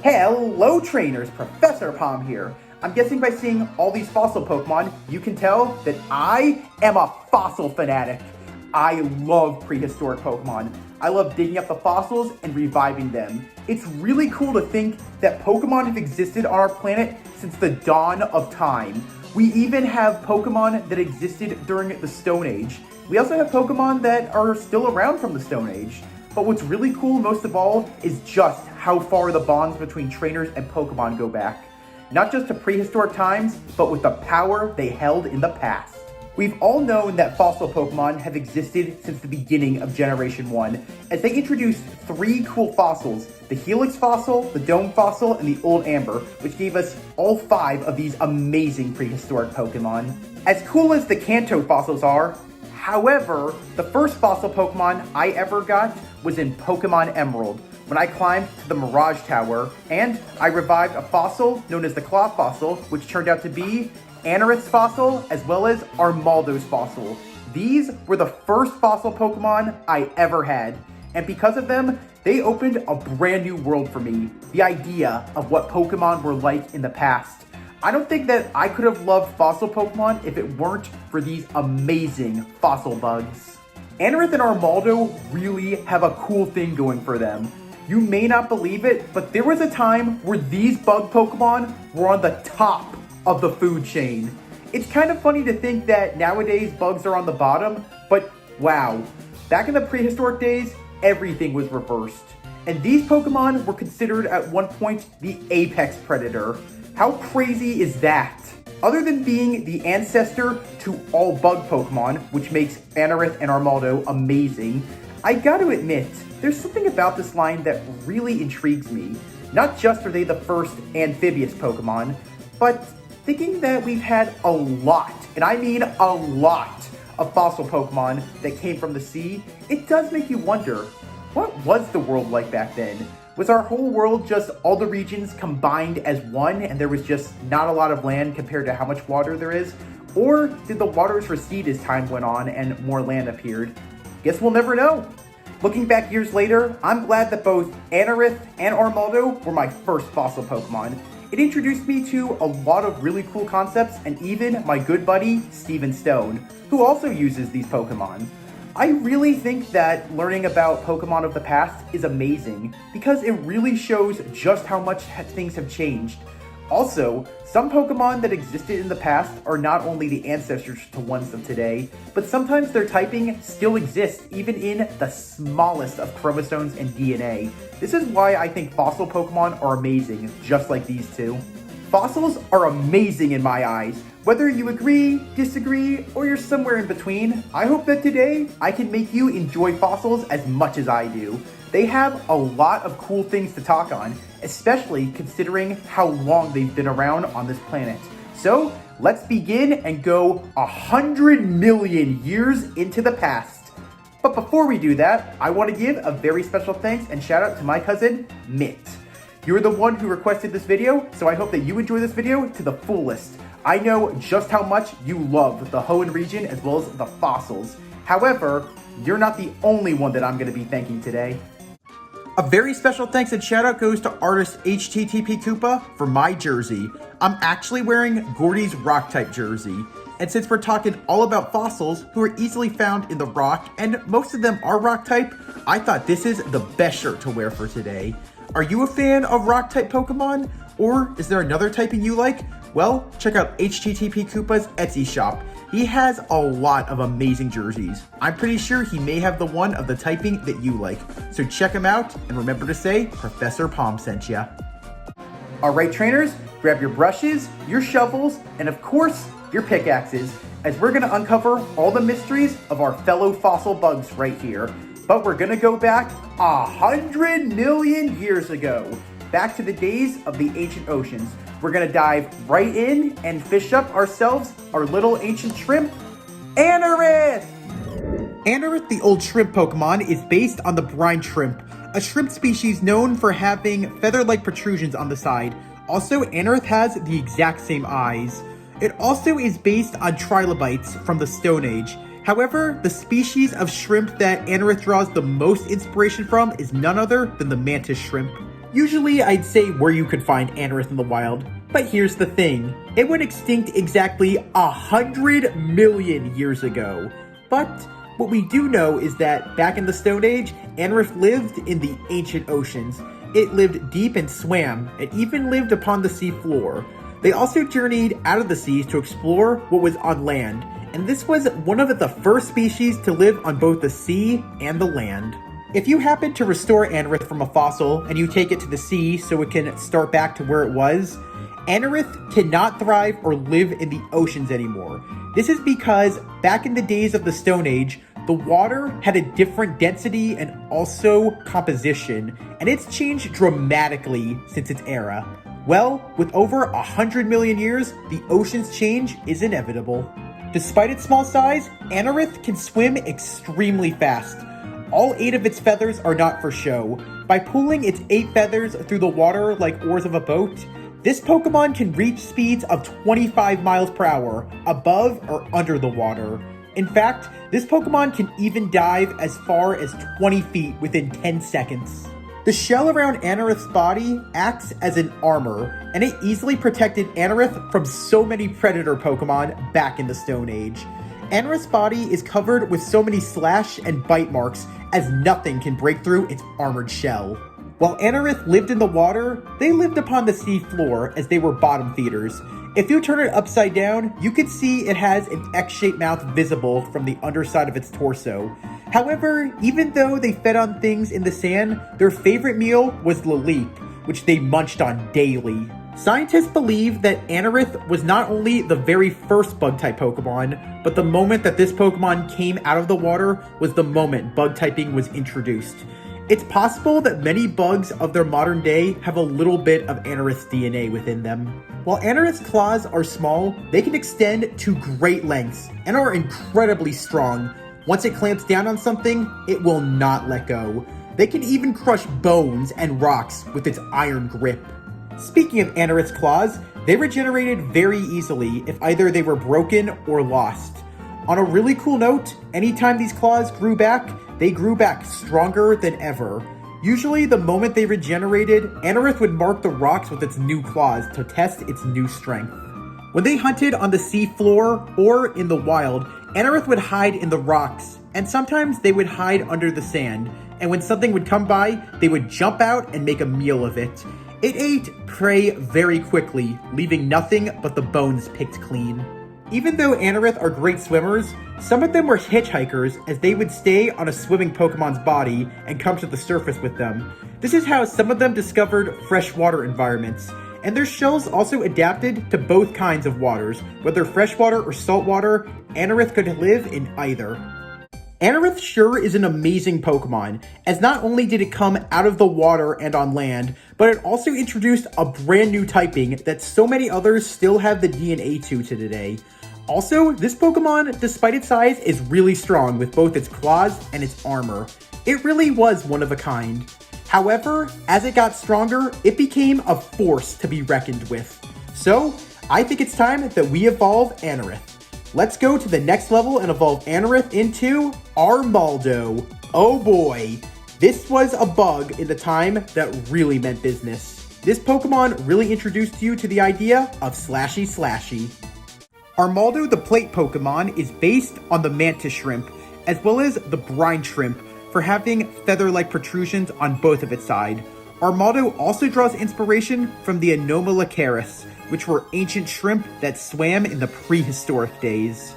Hello trainers, Professor Palm here. I'm guessing by seeing all these fossil Pokemon, you can tell that I am a fossil fanatic. I love prehistoric Pokemon. I love digging up the fossils and reviving them. It's really cool to think that Pokemon have existed on our planet since the dawn of time. We even have Pokemon that existed during the Stone Age. We also have Pokemon that are still around from the Stone Age. But what's really cool most of all is just how far the bonds between trainers and Pokemon go back. Not just to prehistoric times, but with the power they held in the past. We've all known that fossil Pokemon have existed since the beginning of Generation 1, as they introduced 3 cool fossils, the Helix fossil, the Dome fossil, and the Old Amber, which gave us all 5 of these amazing prehistoric Pokemon. As cool as the Kanto fossils are, however, the first fossil Pokemon I ever got was in Pokemon Emerald, when I climbed to the Mirage Tower, and I revived a fossil known as the Claw fossil, which turned out to be Anorith's fossil, as well as Armaldo's fossil. These were the first fossil Pokemon I ever had, and because of them, they opened a brand new world for me, the idea of what Pokemon were like in the past. I don't think that I could have loved fossil Pokemon if it weren't for these amazing fossil bugs. Anorith and Armaldo really have a cool thing going for them. You may not believe it, but there was a time where these bug Pokemon were on the top of the food chain. It's kind of funny to think that nowadays bugs are on the bottom, but wow. Back in the prehistoric days, everything was reversed. And these Pokemon were considered at one point the apex predator. How crazy is that? Other than being the ancestor to all bug Pokemon, which makes Anorith and Armaldo amazing, I gotta admit, there's something about this line that really intrigues me. Not just are they the first amphibious Pokemon, but thinking that we've had a lot, and I mean a lot, of fossil Pokemon that came from the sea, it does make you wonder, what was the world like back then? Was our whole world just all the regions combined as one and there was just not a lot of land compared to how much water there is? Or did the waters recede as time went on and more land appeared? Guess we'll never know. Looking back years later, I'm glad that both Anorith and Armaldo were my first fossil Pokemon. It introduced me to a lot of really cool concepts and even my good buddy, Steven Stone, who also uses these Pokemon. I really think that learning about Pokemon of the past is amazing because it really shows just how much things have changed. Also, some Pokemon that existed in the past are not only the ancestors to ones of today, but sometimes their typing still exists even in the smallest of chromosomes and DNA. This is why I think fossil Pokemon are amazing, just like these two. Fossils are amazing in my eyes. Whether you agree, disagree, or you're somewhere in between, I hope that today I can make you enjoy fossils as much as I do. They have a lot of cool things to talk on, especially considering how long they've been around on this planet. So let's begin and go 100 million years into the past. But before we do that, I want to give a very special thanks and shout out to my cousin, Mitt. You're the one who requested this video, so I hope that you enjoy this video to the fullest. I know just how much you love the Hoenn region as well as the fossils. However, you're not the only one that I'm going to be thanking today. A very special thanks and shout out goes to artist HTTP Koopa for my jersey. I'm actually wearing Gordy's rock type jersey. And since we're talking all about fossils who are easily found in the rock, and most of them are rock type, I thought this is the best shirt to wear for today. Are you a fan of rock type Pokemon? Or is there another typing you like? Well, check out HTTP Koopa's Etsy shop. He has a lot of amazing jerseys. I'm pretty sure he may have the one of the typing that you like. So check him out and remember to say Professor Palm sent ya. Alright trainers, grab your brushes, your shovels, and of course, your pickaxes, as we're gonna uncover all the mysteries of our fellow fossil bugs right here. But we're gonna go back 100 million years ago, back to the days of the ancient oceans. We're gonna dive right in and fish up ourselves our little ancient shrimp, Anorith! Anorith, the old shrimp Pokemon, is based on the brine shrimp, a shrimp species known for having feather-like protrusions on the side. Also, Anorith has the exact same eyes. It also is based on trilobites from the Stone Age. However, the species of shrimp that Anorith draws the most inspiration from is none other than the mantis shrimp. Usually I'd say where you could find Anorith in the wild, but here's the thing. It went extinct exactly 100 million years ago. But what we do know is that back in the Stone Age, Anorith lived in the ancient oceans. It lived deep and swam, and even lived upon the sea floor. They also journeyed out of the seas to explore what was on land, and this was one of the first species to live on both the sea and the land. If you happen to restore Anorith from a fossil and you take it to the sea so it can start back to where it was, Anorith cannot thrive or live in the oceans anymore. This is because back in the days of the Stone Age, the water had a different density and also composition, and it's changed dramatically since its era. Well, with over 100 million years, the ocean's change is inevitable. Despite its small size, Anorith can swim extremely fast. All 8 of its feathers are not for show. By pulling its 8 feathers through the water like oars of a boat, this Pokemon can reach speeds of 25 miles per hour, above or under the water. In fact, this Pokemon can even dive as far as 20 feet within 10 seconds. The shell around Anorith's body acts as an armor, and it easily protected Anorith from so many predator Pokemon back in the Stone Age. Anorith's body is covered with so many slash and bite marks as nothing can break through its armored shell. While Anorith lived in the water, they lived upon the sea floor as they were bottom feeders. If you turn it upside down, you can see it has an X-shaped mouth visible from the underside of its torso. However, even though they fed on things in the sand, their favorite meal was Laleep, which they munched on daily. Scientists believe that Anorith was not only the very first bug-type Pokemon, but the moment that this Pokemon came out of the water was the moment bug typing was introduced. It's possible that many bugs of their modern day have a little bit of Anorith's DNA within them. While Anorith's claws are small, they can extend to great lengths and are incredibly strong. Once it clamps down on something, it will not let go. They can even crush bones and rocks with its iron grip. Speaking of Anorith's claws, they regenerated very easily if either they were broken or lost. On a really cool note, anytime these claws grew back, they grew back stronger than ever. Usually the moment they regenerated, Anorith would mark the rocks with its new claws to test its new strength. When they hunted on the sea floor or in the wild, Anorith would hide in the rocks, and sometimes they would hide under the sand, and when something would come by, they would jump out and make a meal of it. It ate prey very quickly, leaving nothing but the bones picked clean. Even though Anorith are great swimmers, some of them were hitchhikers as they would stay on a swimming Pokemon's body and come to the surface with them. This is how some of them discovered freshwater environments, and their shells also adapted to both kinds of waters. Whether freshwater or saltwater, Anorith could live in either. Anorith sure is an amazing Pokemon, as not only did it come out of the water and on land, but it also introduced a brand new typing that so many others still have the DNA to today. Also, this Pokemon, despite its size, is really strong with both its claws and its armor. It really was one of a kind. However, as it got stronger, it became a force to be reckoned with. So, I think it's time that we evolve Anorith. Let's go to the next level and evolve Anorith into Armaldo. Oh boy, this was a bug in the time that really meant business. This Pokemon really introduced you to the idea of slashy slashy. Armaldo the plate Pokemon is based on the mantis shrimp, as well as the brine shrimp, for having feather-like protrusions on both of its sides. Armaldo also draws inspiration from the Anomalocaris, which were ancient shrimp that swam in the prehistoric days.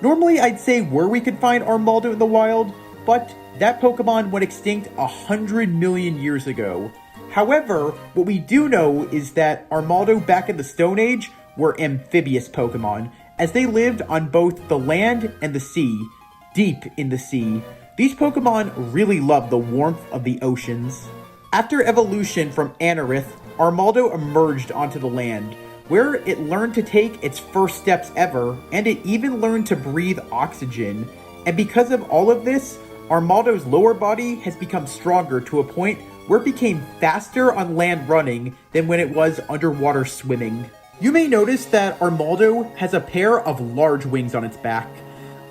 Normally I'd say where we could find Armaldo in the wild, but that Pokemon went extinct 100 million years ago. However, what we do know is that Armaldo back in the Stone Age were amphibious Pokemon, as they lived on both the land and the sea, deep in the sea. These Pokemon really loved the warmth of the oceans. After evolution from Anorith, Armaldo emerged onto the land, where it learned to take its first steps ever, and it even learned to breathe oxygen. And because of all of this, Armaldo's lower body has become stronger to a point where it became faster on land running than when it was underwater swimming. You may notice that Armaldo has a pair of large wings on its back.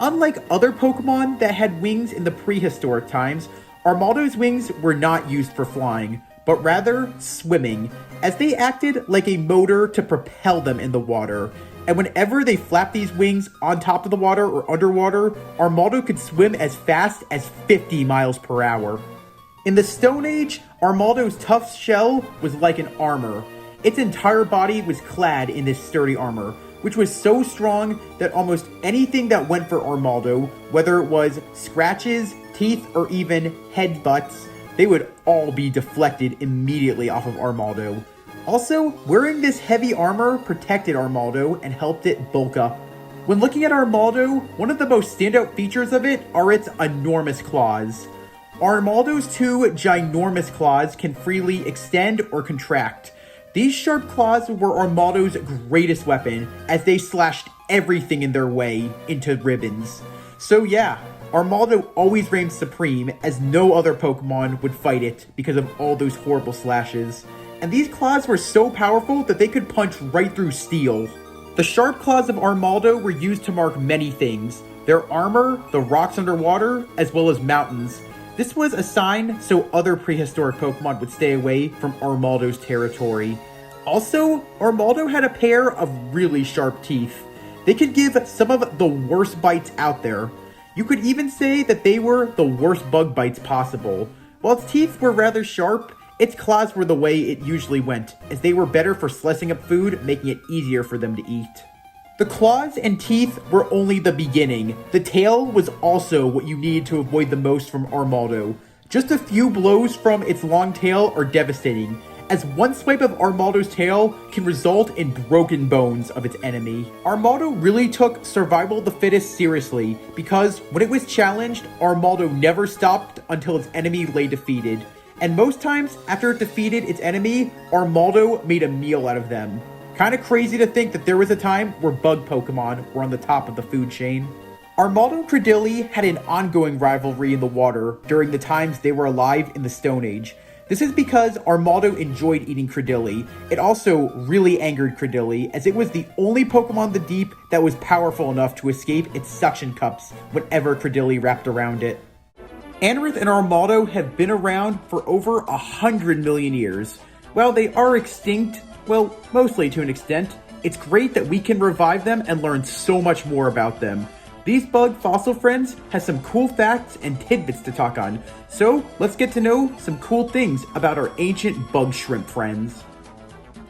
Unlike other Pokemon that had wings in the prehistoric times, Armaldo's wings were not used for flying, but rather swimming, as they acted like a motor to propel them in the water. And whenever they flapped these wings on top of the water or underwater, Armaldo could swim as fast as 50 miles per hour. In the Stone Age, Armaldo's tough shell was like an armor. Its entire body was clad in this sturdy armor, which was so strong that almost anything that went for Armaldo, whether it was scratches, teeth, or even headbutts, they would all be deflected immediately off of Armaldo. Also, wearing this heavy armor protected Armaldo and helped it bulk up. When looking at Armaldo, one of the most standout features of it are its enormous claws. Armaldo's two ginormous claws can freely extend or contract. These sharp claws were Armaldo's greatest weapon, as they slashed everything in their way into ribbons. So yeah, Armaldo always reigned supreme, as no other Pokemon would fight it because of all those horrible slashes. And these claws were so powerful that they could punch right through steel. The sharp claws of Armaldo were used to mark many things: their armor, the rocks underwater, as well as mountains. This was a sign so other prehistoric Pokemon would stay away from Armaldo's territory. Also, Armaldo had a pair of really sharp teeth. They could give some of the worst bites out there. You could even say that they were the worst bug bites possible. While its teeth were rather sharp, its claws were the way it usually went, as they were better for slicing up food, making it easier for them to eat. The claws and teeth were only the beginning. The tail was also what you needed to avoid the most from Armaldo. Just a few blows from its long tail are devastating, as one swipe of Armaldo's tail can result in broken bones of its enemy. Armaldo really took survival of the fittest seriously, because when it was challenged, Armaldo never stopped until its enemy lay defeated. And most times, after it defeated its enemy, Armaldo made a meal out of them. Kinda crazy to think that there was a time where bug Pokemon were on the top of the food chain. Armaldo and Credilli had an ongoing rivalry in the water during the times they were alive in the Stone Age. This is because Armaldo enjoyed eating Credilli. It also really angered Credilli, as it was the only Pokemon in the deep that was powerful enough to escape its suction cups whenever Credilli wrapped around it. Anorith and Armaldo have been around for over 100 million years. While they are extinct, well, mostly to an extent, it's great that we can revive them and learn so much more about them. These bug fossil friends have some cool facts and tidbits to talk on, so let's get to know some cool things about our ancient bug shrimp friends.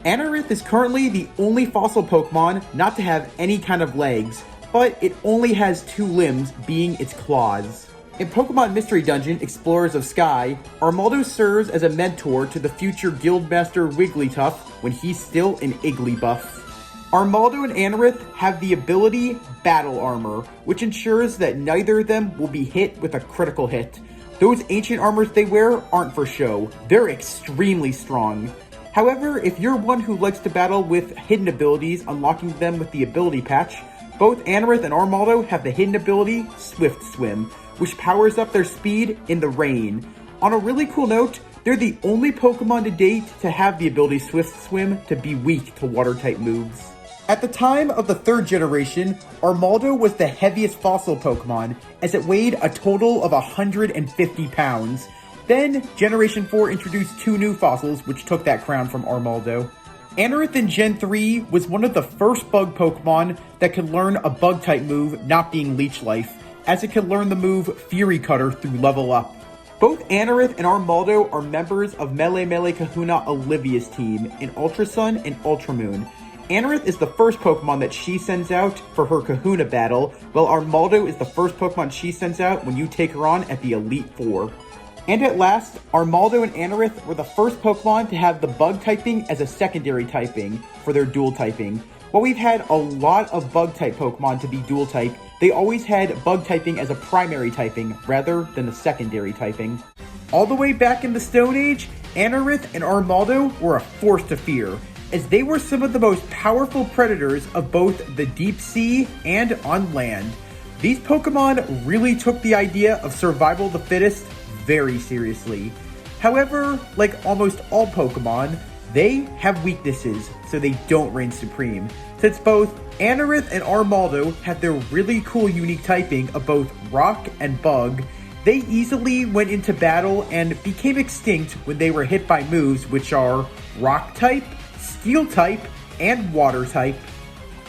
Anorith is currently the only fossil Pokemon not to have any kind of legs, but it only has two limbs, being its claws. In Pokemon Mystery Dungeon Explorers of Sky, Armaldo serves as a mentor to the future Guildmaster Wigglytuff when he's still an Igglybuff. Armaldo and Anorith have the ability Battle Armor, which ensures that neither of them will be hit with a critical hit. Those ancient armors they wear aren't for show, they're extremely strong. However, if you're one who likes to battle with hidden abilities, unlocking them with the ability patch, both Anorith and Armaldo have the hidden ability Swift Swim, which powers up their speed in the rain. On a really cool note, they're the only Pokemon to date to have the ability Swift Swim to be weak to water-type moves. At the time of the third generation, Armaldo was the heaviest fossil Pokemon, as it weighed a total of 150 pounds. Then, Generation 4 introduced two new fossils, which took that crown from Armaldo. Anorith in Gen 3 was one of the first bug Pokemon that could learn a bug-type move not being Leech Life, as it could learn the move Fury Cutter through Level Up. Both Anorith and Armaldo are members of Melee Kahuna Olivia's team in Ultra Sun and Ultra Moon. Anorith is the first Pokemon that she sends out for her Kahuna battle, while Armaldo is the first Pokemon she sends out when you take her on at the Elite Four. And at last, Armaldo and Anorith were the first Pokemon to have the bug typing as a secondary typing for their dual typing. While we've had a lot of bug-type Pokemon to be dual-type, they always had bug-typing as a primary typing rather than a secondary typing. All the way back in the Stone Age, Anorith and Armaldo were a force to fear, as they were some of the most powerful predators of both the deep sea and on land. These Pokemon really took the idea of survival of the fittest very seriously. However, like almost all Pokemon, they have weaknesses, so they don't reign supreme. Since both Anorith and Armaldo have their really cool unique typing of both Rock and Bug, They easily went into battle and became extinct when they were hit by moves which are Rock type, Steel type, and Water type.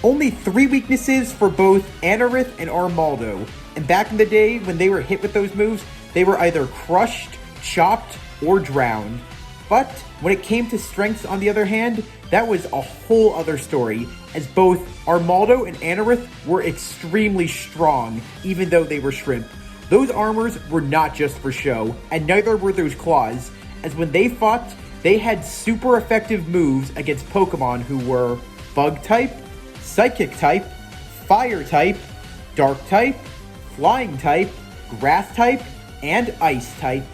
Only 3 weaknesses for both Anorith and Armaldo, and back in the day when they were hit with those moves, they were either crushed, chopped, or drowned. But when it came to strengths on the other hand, that was a whole other story, as both Armaldo and Anorith were extremely strong, even though they were shrimp. Those armors were not just for show, and neither were those claws, as when they fought, they had super effective moves against Pokemon who were Bug type, Psychic type, Fire type, Dark type, Flying type, Grass type, and Ice type.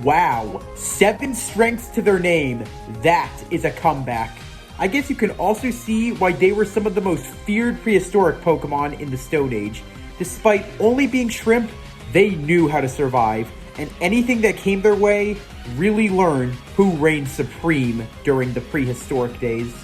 Wow, 7 strengths to their name. That is a comeback. I guess you can also see why they were some of the most feared prehistoric Pokemon in the Stone Age. Despite only being shrimp, they knew how to survive, and anything that came their way really learned who reigned supreme during the prehistoric days.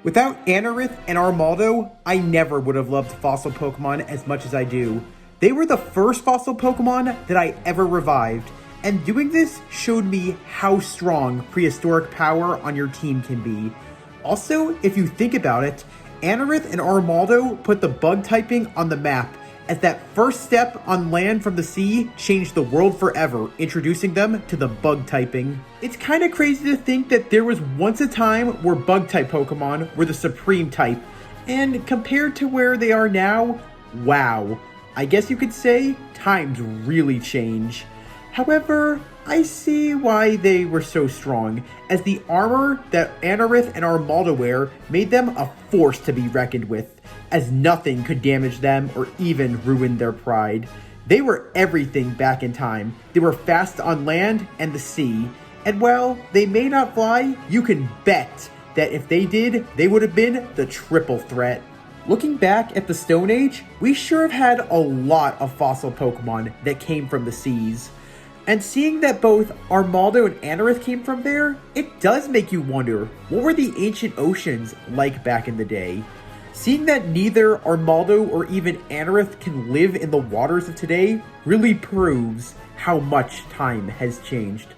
Without Anorith and Armaldo, I never would have loved fossil Pokemon as much as I do. They were the first fossil Pokemon that I ever revived, and doing this showed me how strong prehistoric power on your team can be. Also, if you think about it, Anorith and Armaldo put the bug typing on the map, as that first step on land from the sea changed the world forever, introducing them to the bug typing. It's kind of crazy to think that there was once a time where bug type Pokemon were the supreme type, and compared to where they are now, wow. I guess you could say times really change. However, I see why they were so strong, as the armor that Anorith and Armaldo wear made them a force to be reckoned with, as nothing could damage them or even ruin their pride. They were everything back in time. They were fast on land and the sea, and while they may not fly, you can bet that if they did, they would have been the triple threat. Looking back at the Stone Age, we sure have had a lot of fossil Pokemon that came from the seas. And seeing that both Armaldo and Anorith came from there, it does make you wonder, what were the ancient oceans like back in the day? Seeing that neither Armaldo or even Anorith can live in the waters of today really proves how much time has changed.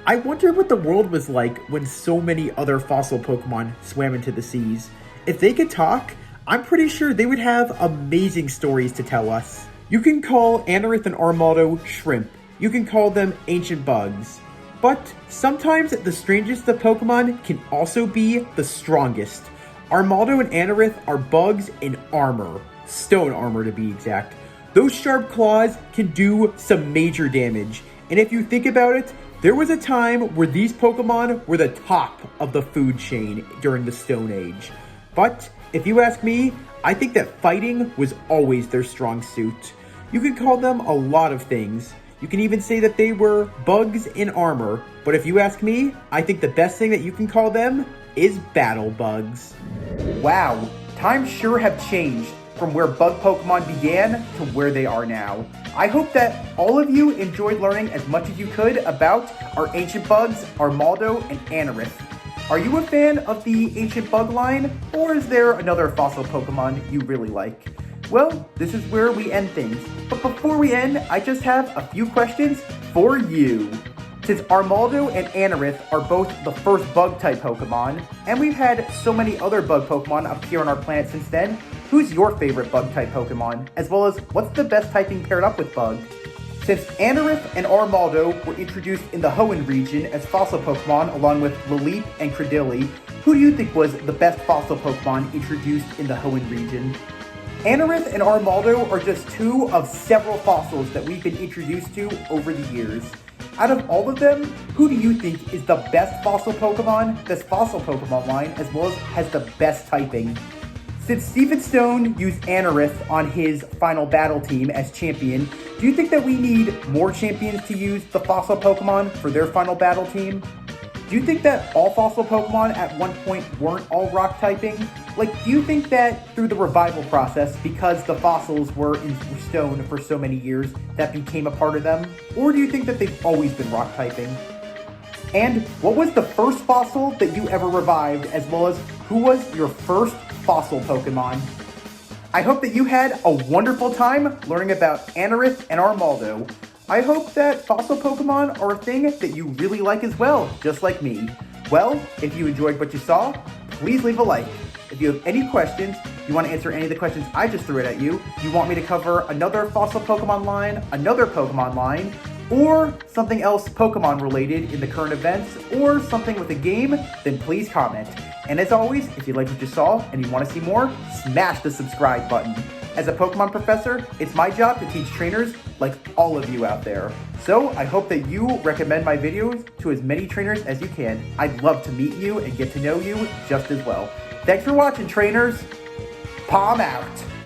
I wonder what the world was like when so many other fossil Pokemon swam into the seas. If they could talk, I'm pretty sure they would have amazing stories to tell us. You can call Anorith and Armaldo shrimp. You can call them ancient bugs. But sometimes the strangest of Pokemon can also be the strongest. Armaldo and Anorith are bugs in armor. Stone armor to be exact. Those sharp claws can do some major damage. And if you think about it, there was a time where these Pokemon were the top of the food chain during the Stone Age. But if you ask me, I think that fighting was always their strong suit. You can call them a lot of things. You can even say that they were bugs in armor, but if you ask me, I think the best thing that you can call them is battle bugs. Wow, times sure have changed from where bug Pokemon began to where they are now. I hope that all of you enjoyed learning as much as you could about our ancient bugs, Armaldo and Anorith. Are you a fan of the ancient bug line, or is there another fossil Pokemon you really like? Well, this is where we end things. But before we end, I just have a few questions for you. Since Armaldo and Anorith are both the first bug-type Pokemon, and we've had so many other bug Pokemon appear on our planet since then, who's your favorite bug-type Pokemon? As well as, what's the best typing paired up with bug? Since Anorith and Armaldo were introduced in the Hoenn region as fossil Pokemon along with Lileep and Cradily, who do you think was the best fossil Pokemon introduced in the Hoenn region? Anorith and Armaldo are just 2 of several fossils that we've been introduced to over the years. Out of all of them, who do you think is the best fossil Pokemon, this fossil Pokemon line, as well as has the best typing? Since Stephen Stone used Anorith on his final battle team as champion, do you think that we need more champions to use the fossil Pokemon for their final battle team? Do you think that all fossil Pokemon at one point weren't all rock typing? Like, do you think that through the revival process, because the fossils were in stone for so many years, that became a part of them? Or do you think that they've always been rock typing? And what was the first fossil that you ever revived, as well as who was your first fossil Pokemon? I hope that you had a wonderful time learning about Anorith and Armaldo. I hope that fossil Pokemon are a thing that you really like as well, just like me. Well, if you enjoyed what you saw, please leave a like. If you have any questions, you want to answer any of the questions I just threw at you, you want me to cover another fossil Pokemon line, another Pokemon line, or something else Pokemon related in the current events, or something with a game, then please comment. And as always, if you like what you saw and you want to see more, smash the subscribe button. As a Pokemon professor, it's my job to teach trainers like all of you out there. So I hope that you recommend my videos to as many trainers as you can. I'd love to meet you and get to know you just as well. Thanks for watching, trainers. Palm out.